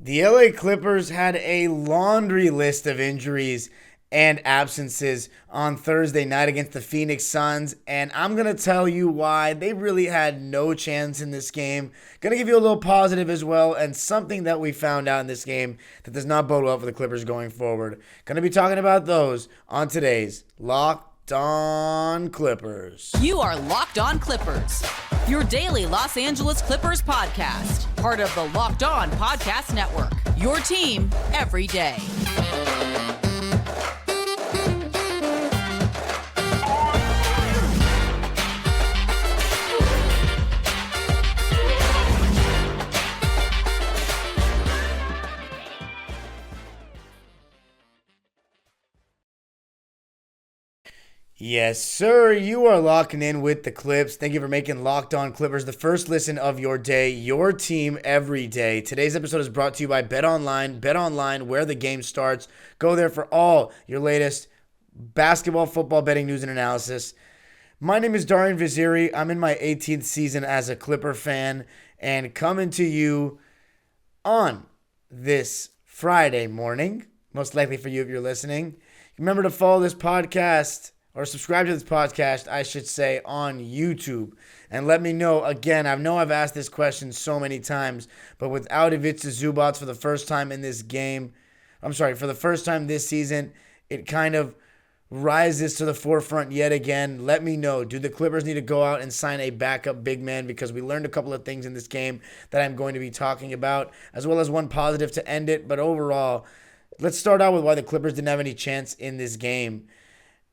The LA Clippers had a laundry list of injuries and absences on Thursday night against the Phoenix Suns, and I'm going to tell you why they really had no chance in this game. Going to give you a little positive as well, and something that we found out in this game that does not bode well for the Clippers going forward. Going to be talking about those on today's Locked On Clippers. You are Locked On Clippers, your daily Los Angeles Clippers podcast, part of the Locked On Podcast Network, your team every day. Yes, sir. You are locking in with the Clips. Thank you for making Locked On Clippers the first listen of your day, your team every day. Today's episode is brought to you by Bet Online. Bet Online, where the game starts. Go there for all your latest basketball, football betting news and analysis. My name is Darian Vaziri. I'm in my 18th season as a Clipper fan and coming to you on this Friday morning, most likely for you if you're listening. Remember to follow this podcast, or subscribe to this podcast, I should say, on YouTube. And let me know, again, I know I've asked this question so many times, but without Ivica Zubac for the first time in this game, for the first time this season, it kind of rises to the forefront yet again. Let me know, do the Clippers need to go out and sign a backup big man? Because we learned a couple of things in this game that I'm going to be talking about, as well as one positive to end it. But overall, let's start out with why the Clippers didn't have any chance in this game.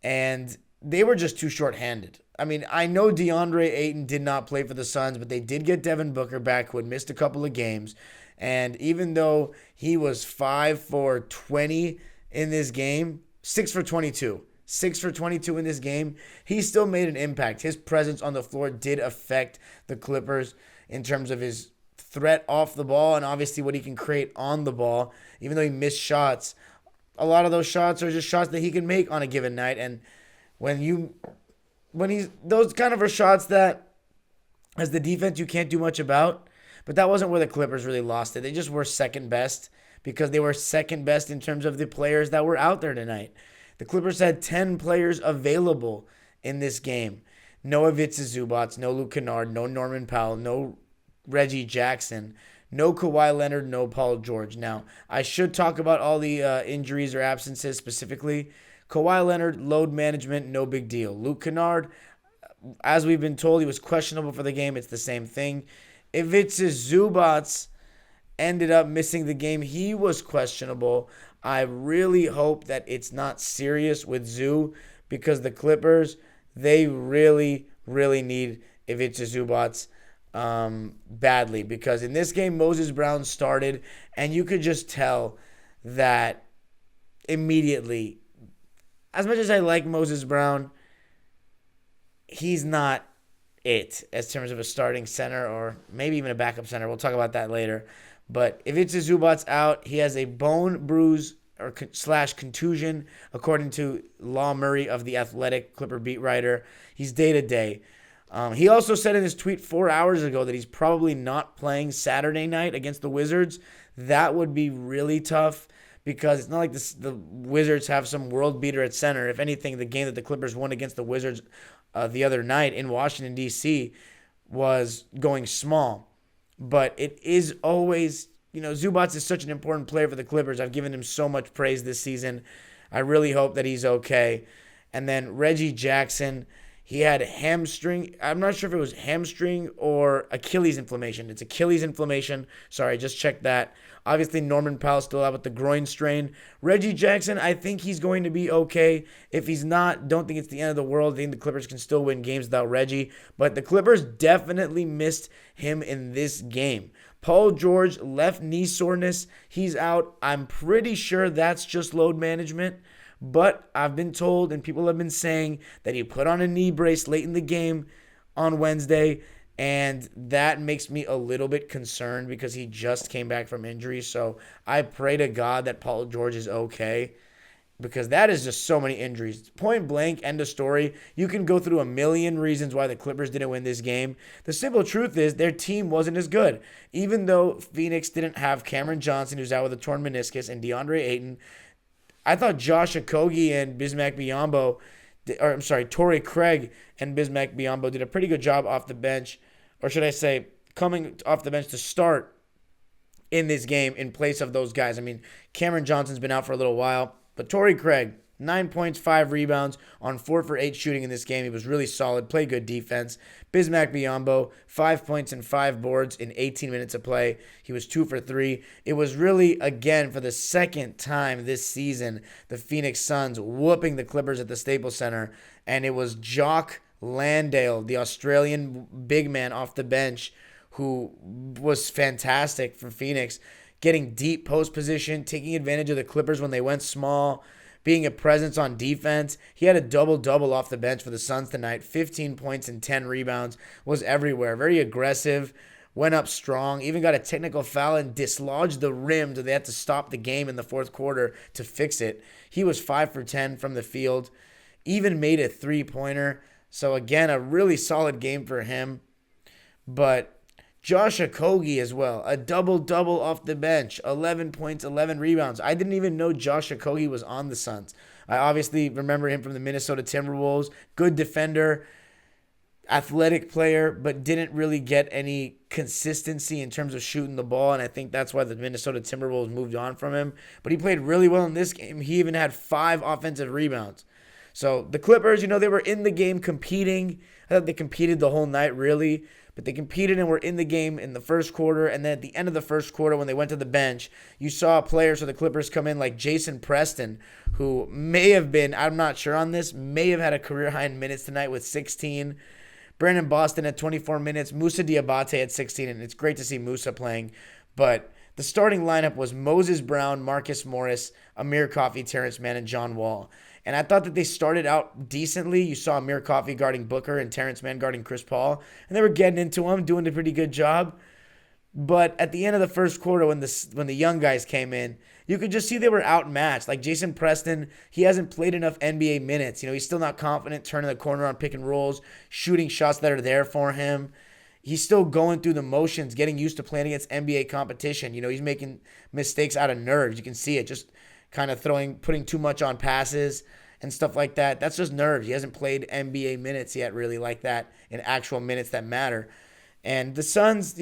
And they were just too short-handed. I mean, I know Deandre Ayton did not play for the Suns, but they did get Devin Booker back, who had missed a couple of games. And even though he was 5 for 20 in this game, 6 for 22. 6 for 22 in this game, he still made an impact. His presence on the floor did affect the Clippers in terms of his threat off the ball and obviously what he can create on the ball. Even though he missed shots, a lot of those shots are just shots that he can make on a given night. And those kind of are shots that, as the defense, you can't do much about. But that wasn't where the Clippers really lost it. They just were second best because they were second best in terms of the players that were out there tonight. The Clippers had 10 players available in this game. No Ivica Zubac, no Luke Kennard, no Norman Powell, no Reggie Jackson, no Kawhi Leonard, no Paul George. Now, I should talk about all the injuries or absences specifically. Kawhi Leonard, load management, no big deal. Luke Kennard, as we've been told, he was questionable for the game. It's the same thing. Ivica Zubac ended up missing the game. He was questionable. I really hope that it's not serious with Zoo, because the Clippers, they really, really need Ivica Zubac badly, because in this game Moses Brown started, and you could just tell that immediately. As much as I like Moses Brown, he's not it as terms of a starting center or maybe even a backup center. We'll talk about that later. But if it's a Zubac's out, he has a bone bruise or / contusion, according to Law Murray of The Athletic, Clipper beat writer. He's day-to-day. He also said in his tweet 4 hours ago that he's probably not playing Saturday night against the Wizards. That would be really tough, because it's not like the Wizards have some world beater at center. If anything, the game that the Clippers won against the Wizards the other night in Washington, D.C. was going small. But it is always, Zubac is such an important player for the Clippers. I've given him so much praise this season. I really hope that he's okay. And then Reggie Jackson, he had hamstring. I'm not sure if it was hamstring or Achilles inflammation. It's Achilles inflammation. Sorry, just checked that. Obviously, Norman Powell still out with the groin strain. Reggie Jackson, I think he's going to be okay. If he's not, don't think it's the end of the world. I think the Clippers can still win games without Reggie. But the Clippers definitely missed him in this game. Paul George, left knee soreness. He's out. I'm pretty sure that's just load management. But I've been told, and people have been saying, that he put on a knee brace late in the game on Wednesday, and that makes me a little bit concerned because he just came back from injury. So I pray to God that Paul George is okay. because that is just so many injuries. Point blank, end of story. You can go through a million reasons why the Clippers didn't win this game. The simple truth is their team wasn't as good. Even though Phoenix didn't have Cameron Johnson, who's out with a torn meniscus, and Deandre Ayton, I thought Josh Okogie and Bismack Biyombo, Torrey Craig and Bismack Biyombo did a pretty good job off the bench, or should I say, coming off the bench to start in this game in place of those guys. I mean, Cameron Johnson's been out for a little while, but Torrey Craig, 9 points, 5 rebounds on 4 for 8 shooting in this game. He was really solid, played good defense. Bismack Biyombo, 5 points and 5 boards in 18 minutes of play. He was 2 for 3. It was really, again, for the second time this season, the Phoenix Suns whooping the Clippers at the Staples Center, and it was Jock Landale, the Australian big man off the bench, who was fantastic for Phoenix, getting deep post position, taking advantage of the Clippers when they went small, being a presence on defense. He had a double-double off the bench for the Suns tonight. 15 points and 10 rebounds, was everywhere. Very aggressive, went up strong, even got a technical foul and dislodged the rim, so they had to stop the game in the fourth quarter to fix it. He was 5 for 10 from the field, even made a three-pointer. So again, a really solid game for him. But Josh Okogie as well, a double-double off the bench, 11 points, 11 rebounds. I didn't even know Josh Okogie was on the Suns. I obviously remember him from the Minnesota Timberwolves. Good defender, athletic player, but didn't really get any consistency in terms of shooting the ball, and I think that's why the Minnesota Timberwolves moved on from him. But he played really well in this game. He even had 5 offensive rebounds. So the Clippers, they were in the game competing. I thought they competed the whole night, really. But they competed and were in the game in the first quarter. And then at the end of the first quarter, when they went to the bench, you saw players for the Clippers come in like Jason Preston, who may have been, I'm not sure on this, may have had a career high in minutes tonight with 16. Brandon Boston at 24 minutes. Moussa Diabate at 16. And it's great to see Moussa playing. But the starting lineup was Moses Brown, Marcus Morris, Amir Coffey, Terance Mann, and John Wall. And I thought that they started out decently. You saw Amir Coffey guarding Booker and Terance Mann guarding Chris Paul. And they were getting into him, doing a pretty good job. But at the end of the first quarter, when the young guys came in, you could just see they were outmatched. Like Jason Preston, he hasn't played enough NBA minutes. He's still not confident turning the corner on pick and rolls, shooting shots that are there for him. He's still going through the motions, getting used to playing against NBA competition. He's making mistakes out of nerves. You can see it, just kind of putting too much on passes and stuff like that. That's just nerves. He hasn't played NBA minutes yet, really, like that, in actual minutes that matter. And the Suns,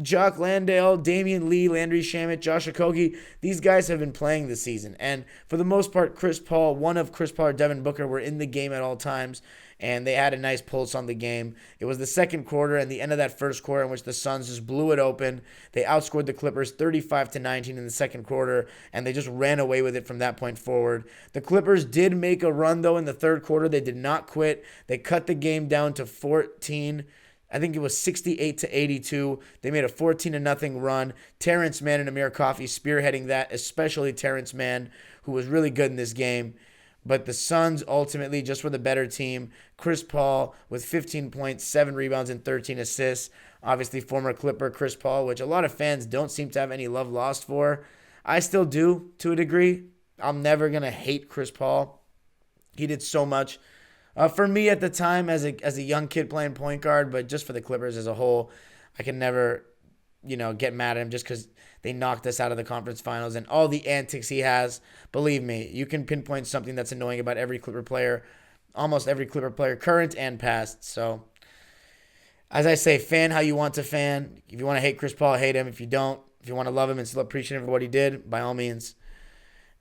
Jock Landale, Damian Lee, Landry Shamet, Josh Okogie, these guys have been playing this season. And for the most part, Chris Paul, one of Chris Paul or Devin Booker were in the game at all times, and they had a nice pulse on the game. It was the second quarter and the end of that first quarter in which the Suns just blew it open. They outscored the Clippers 35-19 in the second quarter, and they just ran away with it from that point forward. The Clippers did make a run, though, in the third quarter. They did not quit. They cut the game down to 14. I think it was 68-82. They made a 14-0 run. Terance Mann and Amir Coffey spearheading that, especially Terance Mann, who was really good in this game. But the Suns ultimately just were the better team. Chris Paul with 15 points, 7 rebounds, and 13 assists. Obviously, former Clipper Chris Paul, which a lot of fans don't seem to have any love lost for. I still do, to a degree. I'm never going to hate Chris Paul. He did so much for me at the time as a young kid playing point guard, but just for the Clippers as a whole, I can never, get mad at him just because they knocked us out of the conference finals and all the antics he has. Believe me, you can pinpoint something that's annoying about every Clipper player, almost every Clipper player, current and past. So, as I say, fan how you want to fan. If you want to hate Chris Paul, hate him. If you don't, if you want to love him and still appreciate him for what he did, by all means.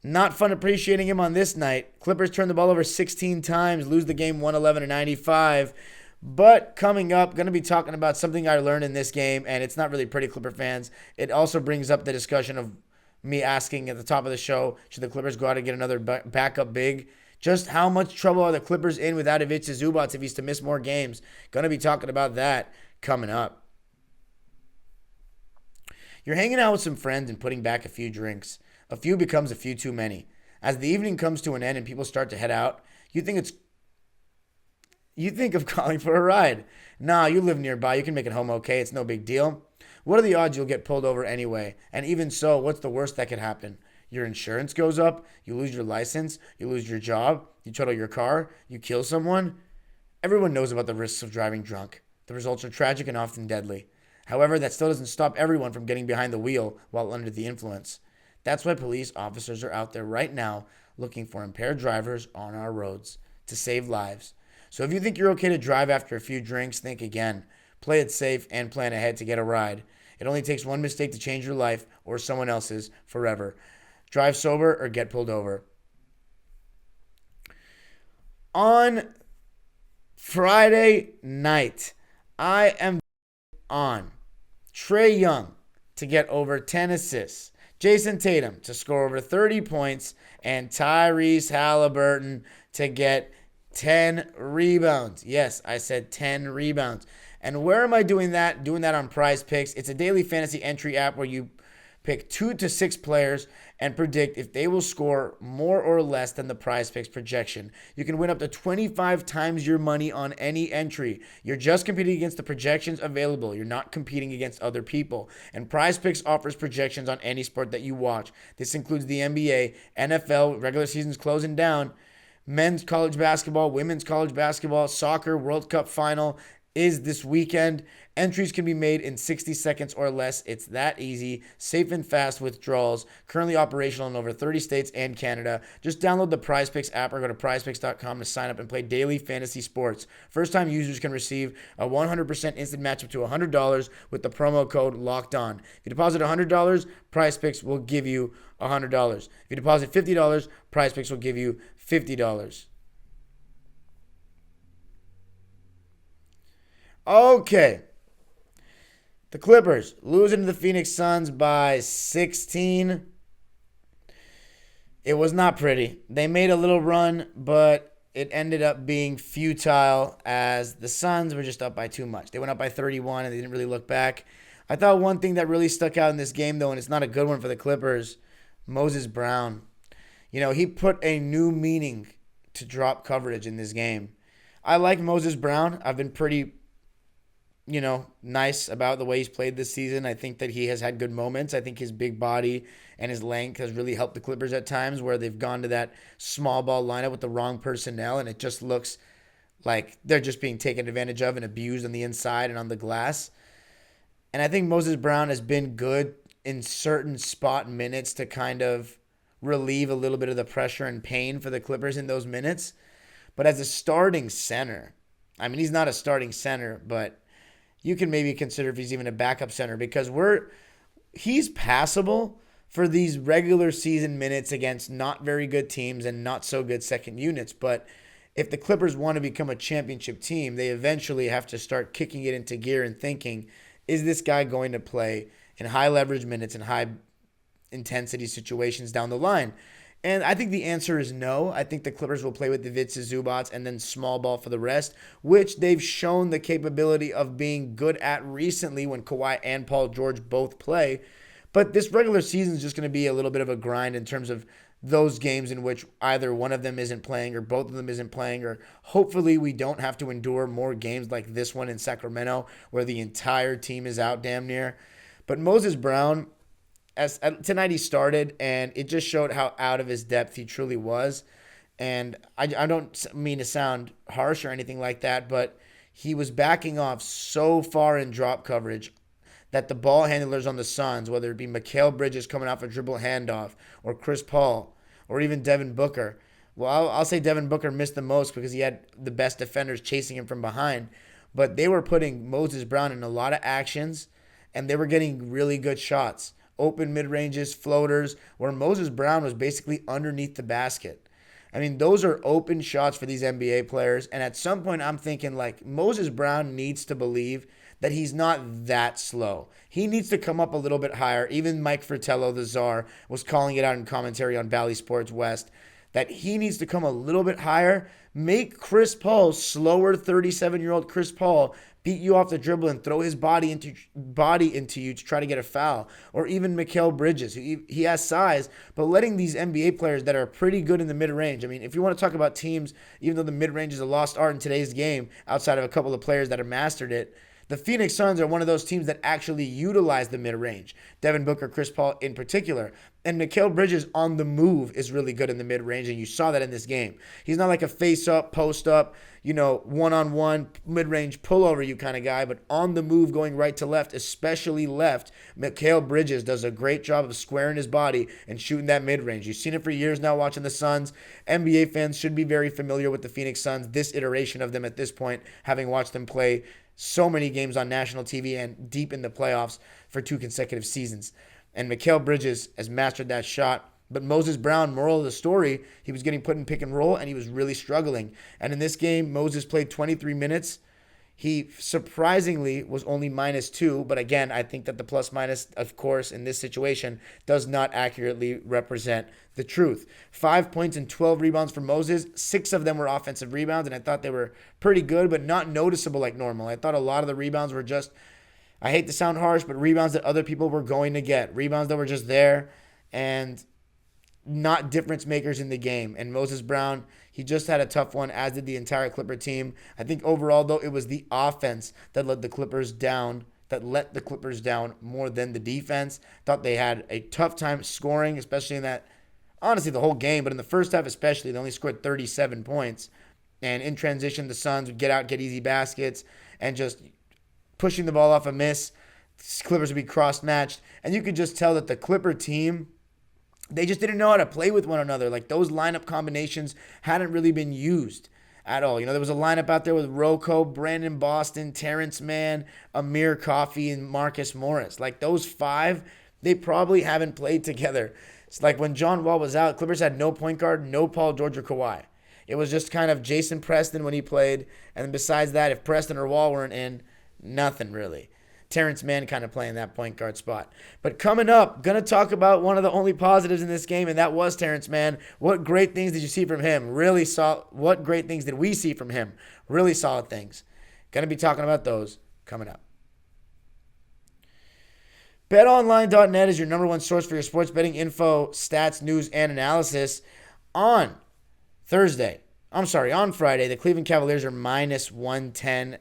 Not fun appreciating him on this night. Clippers turned the ball over 16 times, lose the game 111-95. But coming up, going to be talking about something I learned in this game, and it's not really pretty, Clipper fans. It also brings up the discussion of me asking at the top of the show, should the Clippers go out and get another backup big? Just how much trouble are the Clippers in without Ivica Zubac if he's to miss more games? Going to be talking about that coming up. You're hanging out with some friends and putting back a few drinks. A few becomes a few too many. As the evening comes to an end and people start to head out, you think of calling for a ride. Nah, you live nearby. You can make it home okay. It's no big deal. What are the odds you'll get pulled over anyway? And even so, what's the worst that could happen? Your insurance goes up, you lose your license, you lose your job, you total your car, you kill someone. Everyone knows about the risks of driving drunk. The results are tragic and often deadly. However, that still doesn't stop everyone from getting behind the wheel while under the influence. That's why police officers are out there right now looking for impaired drivers on our roads to save lives. So if you think you're okay to drive after a few drinks, think again. Play it safe and plan ahead to get a ride. It only takes one mistake to change your life or someone else's forever. Drive sober or get pulled over. On Friday night, I am on Trae Young to get over 10 assists, Jason Tatum to score over 30 points, and Tyrese Halliburton to get 10 rebounds. Yes, I said 10 rebounds. And where am I doing that? Doing that on Prize Picks. It's a daily fantasy entry app where you pick 2 to 6 players and predict if they will score more or less than the Prize Picks projection. You can win up to 25 times your money on any entry. You're just competing against the projections available. You're not competing against other people. And Prize Picks offers projections on any sport that you watch. This includes the NBA, NFL, regular season's closing down, men's college basketball, women's college basketball, soccer, World Cup final is this weekend. Entries can be made in 60 seconds or less. It's that easy. Safe and fast withdrawals. Currently operational in over 30 states and Canada. Just download the PrizePicks app or go to prizepicks.com to sign up and play daily fantasy sports. First-time users can receive a 100% instant match up to $100 with the promo code LOCKEDON. If you deposit $100, PrizePicks will give you $100. If you deposit $50, PrizePicks will give you $50. Okay. The Clippers losing to the Phoenix Suns by 16. It was not pretty. They made a little run, but it ended up being futile as the Suns were just up by too much. They went up by 31 and they didn't really look back. I thought one thing that really stuck out in this game, though, and it's not a good one for the Clippers, Moses Brown. You know, he put a new meaning to drop coverage in this game. I like Moses Brown. I've been pretty nice about the way he's played this season. I think that he has had good moments. I think his big body and his length has really helped the Clippers at times where they've gone to that small ball lineup with the wrong personnel, and it just looks like they're just being taken advantage of and abused on the inside and on the glass. And I think Moses Brown has been good in certain spot minutes to kind of relieve a little bit of the pressure and pain for the Clippers in those minutes. But as a starting center, I mean, he's not a starting center, but you can maybe consider if he's even a backup center because he's passable for these regular season minutes against not very good teams and not so good second units. But if the Clippers want to become a championship team, they eventually have to start kicking it into gear and thinking, is this guy going to play in high leverage minutes and high intensity situations down the line? And I think the answer is no. I think the Clippers will play with Ivica Zubac and then small ball for the rest, which they've shown the capability of being good at recently when Kawhi and Paul George both play. But this regular season is just going to be a little bit of a grind in terms of those games in which either one of them isn't playing or both of them isn't playing, or hopefully we don't have to endure more games like this one in Sacramento where the entire team is out damn near. But Moses Brown, tonight he started, and it just showed how out of his depth he truly was. And I don't mean to sound harsh or anything like that, but he was backing off so far in drop coverage that the ball handlers on the Suns, whether it be Mikal Bridges coming off a dribble handoff, or Chris Paul, or even Devin Booker. Well, I'll say Devin Booker missed the most because he had the best defenders chasing him from behind. But they were putting Moses Brown in a lot of actions, and they were getting really good shots. Open mid-ranges, floaters, where Moses Brown was basically underneath the basket. I mean, those are open shots for these NBA players. And at some point, I'm thinking, like, Moses Brown needs to believe that he's not that slow. He needs to come up a little bit higher. Even Mike Fratello, the czar, was calling it out in commentary on Bally Sports West, that he needs to come a little bit higher. Make Chris Paul, slower 37-year-old Chris Paul, beat you off the dribble and throw his body into you to try to get a foul. Or even Mikal Bridges, he has size, but letting these NBA players that are pretty good in the mid-range. I mean, if you want to talk about teams, even though the mid-range is a lost art in today's game, outside of a couple of players that have mastered it, The Phoenix Suns are one of those teams that actually utilize the mid-range. Devin Booker, Chris Paul in particular. And Mikal Bridges on the move is really good in the mid-range, and you saw that in this game. He's not like a face-up, post-up, one-on-one, mid-range pullover you kind of guy, but on the move going right to left, especially left, Mikal Bridges does a great job of squaring his body and shooting that mid-range. You've seen it for years now watching the Suns. NBA fans should be very familiar with the Phoenix Suns, this iteration of them at this point, having watched them play so many games on national TV and deep in the playoffs for 2 consecutive seasons. And Mikal Bridges has mastered that shot. But Moses Brown, moral of the story, he was getting put in pick and roll, and he was really struggling. And in this game, Moses played 23 minutes. He surprisingly was only -2. But again, I think that the plus-minus, of course, in this situation, does not accurately represent the truth. 5 points and 12 rebounds for Moses. 6 of them were offensive rebounds, and I thought they were pretty good, but not noticeable like normal. I thought a lot of the rebounds were just, I hate to sound harsh, but rebounds that other people were going to get. Rebounds that were just there and not difference makers in the game. And Moses Brown, he just had a tough one, as did the entire Clipper team. I think overall, though, it was the offense that let the Clippers down more than the defense. Thought they had a tough time scoring, especially in that, honestly, the whole game. But in the first half especially, they only scored 37 points. And in transition, the Suns would get out, get easy baskets, and just pushing the ball off a miss. Clippers would be cross-matched. And you could just tell that the Clipper team, they just didn't know how to play with one another. Like, those lineup combinations hadn't really been used at all. There was a lineup out there with Rocco, Brandon Boston, Terance Mann, Amir Coffey, and Marcus Morris. Like, those 5, they probably haven't played together. It's like when John Wall was out, Clippers had no point guard, no Paul George or Kawhi. It was just kind of Jason Preston when he played. And besides that, if Preston or Wall weren't in, nothing really. Terance Mann kind of playing that point guard spot. But coming up, going to talk about one of the only positives in this game, and that was Terance Mann. What great things did you see from him? What great things did we see from him? Really solid things. Going to be talking about those coming up. BetOnline.net is your number one source for your sports betting info, stats, news, and analysis. On Friday, the Cleveland Cavaliers are -110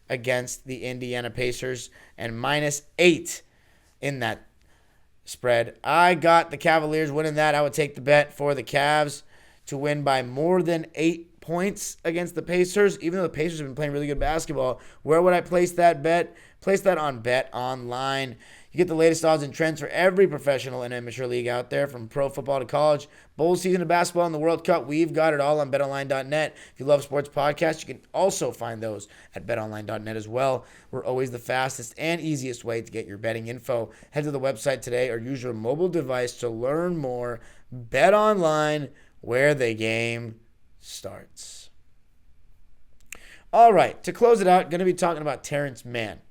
against the Indiana Pacers and -8 in that spread. I got the Cavaliers winning that. I would take the bet for the Cavs to win by more than 8 points against the Pacers, even though the Pacers have been playing really good basketball. Where would I place that bet? Place that on BetOnline. You get the latest odds and trends for every professional and amateur league out there, from pro football to college, bowl season to basketball and the World Cup. We've got it all on BetOnline.net. If you love sports podcasts, you can also find those at BetOnline.net as well. We're always the fastest and easiest way to get your betting info. Head to the website today or use your mobile device to learn more. BetOnline, where the game starts. All right, to close it out, going to be talking about Terance Mann.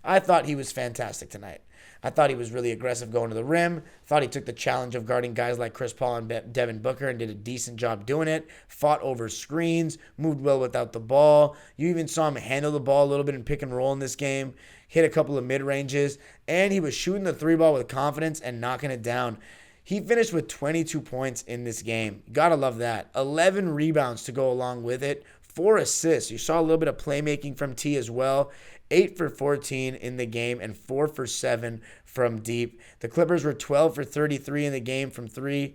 I thought he was fantastic tonight. I thought he was really aggressive going to the rim. Thought he took the challenge of guarding guys like Chris Paul and Devin Booker and did a decent job doing it. Fought over screens, moved well without the ball. You even saw him handle the ball a little bit in pick and roll in this game. Hit a couple of mid-ranges. And he was shooting the 3-ball with confidence and knocking it down. He finished with 22 points in this game. Gotta love that. 11 rebounds to go along with it. 4 assists. You saw a little bit of playmaking from T as well. 8 for 14 in the game and 4 for 7 from deep. The Clippers were 12 for 33 in the game from 3.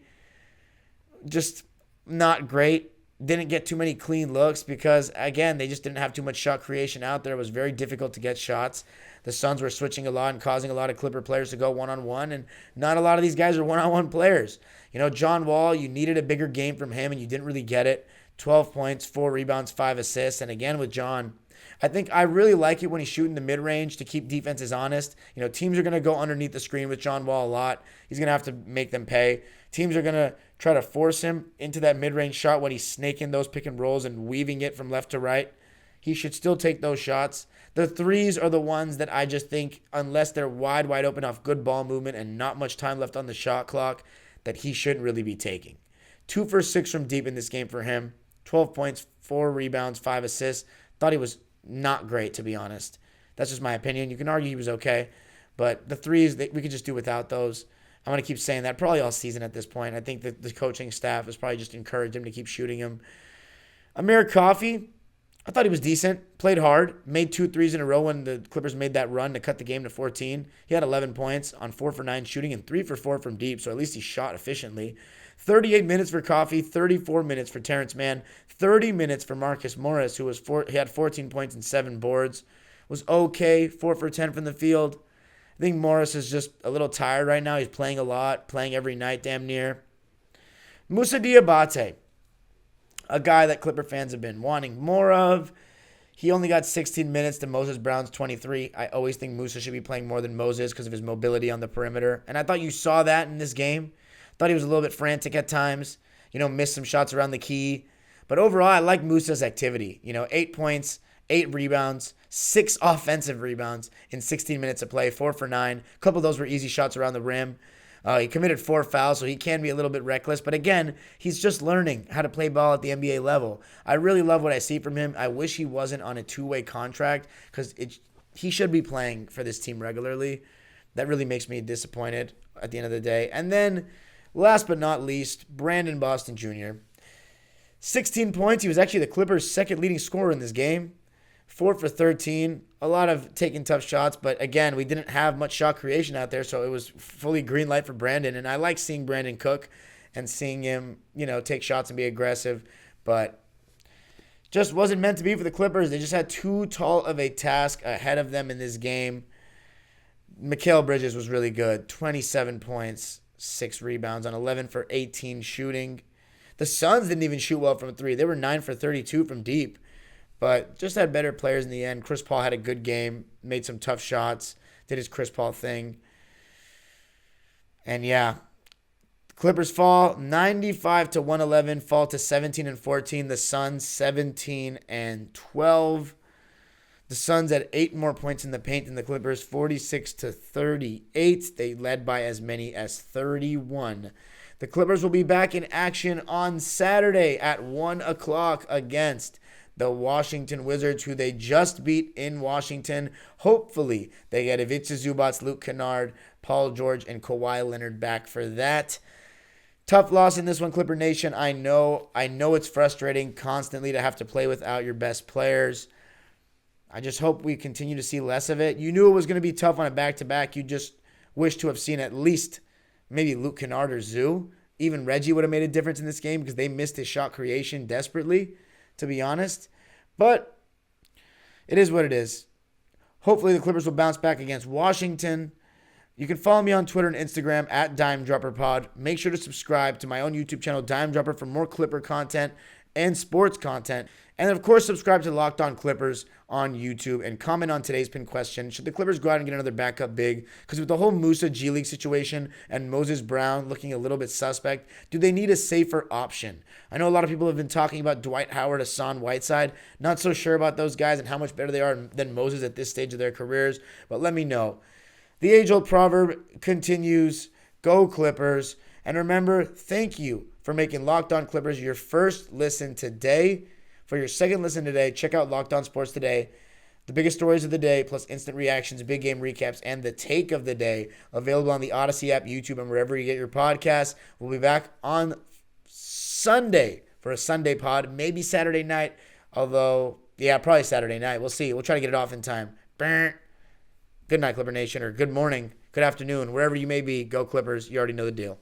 Just not great. Didn't get too many clean looks because, again, they just didn't have too much shot creation out there. It was very difficult to get shots. The Suns were switching a lot and causing a lot of Clipper players to go one-on-one, and not a lot of these guys are one-on-one players. John Wall, you needed a bigger game from him, and you didn't really get it. 12 points, 4 rebounds, 5 assists. And again, with John, I think I really like it when he's shooting the mid-range to keep defenses honest. Teams are going to go underneath the screen with John Wall a lot. He's going to have to make them pay. Teams are going to try to force him into that mid-range shot when he's snaking those pick and rolls and weaving it from left to right. He should still take those shots. The threes are the ones that I just think, unless they're wide open off good ball movement and not much time left on the shot clock, that he shouldn't really be taking. 2 for 6 from deep in this game for him. 12 points, 4 rebounds, 5 assists. Thought he was not great, to be honest. That's just my opinion. You can argue he was okay, but the threes, we could just do without those. I'm going to keep saying that probably all season at this point. I think that the coaching staff has probably just encouraged him to keep shooting him. Amir Coffey, I thought he was decent, played hard, made 2 threes in a row when the Clippers made that run to cut the game to 14. He had 11 points on 4 for 9 shooting and 3 for 4 from deep, so at least he shot efficiently. 38 minutes for Coffey, 34 minutes for Terance Mann, 30 minutes for Marcus Morris, he had 14 points and 7 boards. Was okay, 4 for 10 from the field. I think Morris is just a little tired right now. He's playing a lot, playing every night damn near. Moussa Diabate, a guy that Clipper fans have been wanting more of. He only got 16 minutes to Moses Brown's 23. I always think Moussa should be playing more than Moses because of his mobility on the perimeter. And I thought you saw that in this game. Thought he was a little bit frantic at times. Missed some shots around the key. But overall, I like Moussa's activity. 8 points, 8 rebounds, 6 offensive rebounds in 16 minutes of play, 4 for 9. A couple of those were easy shots around the rim. He committed 4 fouls, so he can be a little bit reckless. But again, he's just learning how to play ball at the NBA level. I really love what I see from him. I wish he wasn't on a 2-way contract because he should be playing for this team regularly. That really makes me disappointed at the end of the day. And then, last but not least, Brandon Boston Jr. 16 points. He was actually the Clippers' second leading scorer in this game. 4 for 13. A lot of taking tough shots, but again, we didn't have much shot creation out there, so it was fully green light for Brandon. And I like seeing Brandon cook and seeing him, take shots and be aggressive, but just wasn't meant to be for the Clippers. They just had too tall of a task ahead of them in this game. Mikal Bridges was really good. 27 points, 6 rebounds on 11 for 18 shooting. The Suns didn't even shoot well from 3. They were 9 for 32 from deep. But just had better players in the end. Chris Paul had a good game, made some tough shots, did his Chris Paul thing. And yeah, Clippers fall 95 to 111, fall to 17 and 14. The Suns 17 and 12. The Suns had 8 more points in the paint than the Clippers, 46 to 38. They led by as many as 31. The Clippers will be back in action on Saturday at 1 o'clock against the Washington Wizards, who they just beat in Washington. Hopefully, they get Ivica Zubac, Luke Kennard, Paul George, and Kawhi Leonard back for that. Tough loss in this one, Clipper Nation. I know it's frustrating constantly to have to play without your best players. I just hope we continue to see less of it. You knew it was going to be tough on a back-to-back. You just wish to have seen at least maybe Luke Kennard or Zoo. Even Reggie would have made a difference in this game because they missed his shot creation desperately, to be honest. But it is what it is. Hopefully the Clippers will bounce back against Washington. You can follow me on Twitter and Instagram at DimeDropperPod. Make sure to subscribe to my own YouTube channel, Dime Dropper, for more Clipper content and sports content. And of course, subscribe to Locked On Clippers on YouTube and comment on today's pin question. Should the Clippers go out and get another backup big? Because with the whole Moussa G League situation and Moses Brown looking a little bit suspect, do they need a safer option? I know a lot of people have been talking about Dwight Howard, Hassan Whiteside. Not so sure about those guys and how much better they are than Moses at this stage of their careers. But let me know. The age-old proverb continues. Go Clippers. And remember, thank you for making Locked On Clippers your first listen today. For your second listen today, check out Locked On Sports Today. The biggest stories of the day, plus instant reactions, big game recaps, and the take of the day, available on the Odyssey app, YouTube, and wherever you get your podcasts. We'll be back on Sunday for a Sunday pod, maybe Saturday night, although, yeah, probably Saturday night. We'll see. We'll try to get it off in time. Good night, Clipper Nation, or good morning, good afternoon, wherever you may be. Go Clippers. You already know the deal.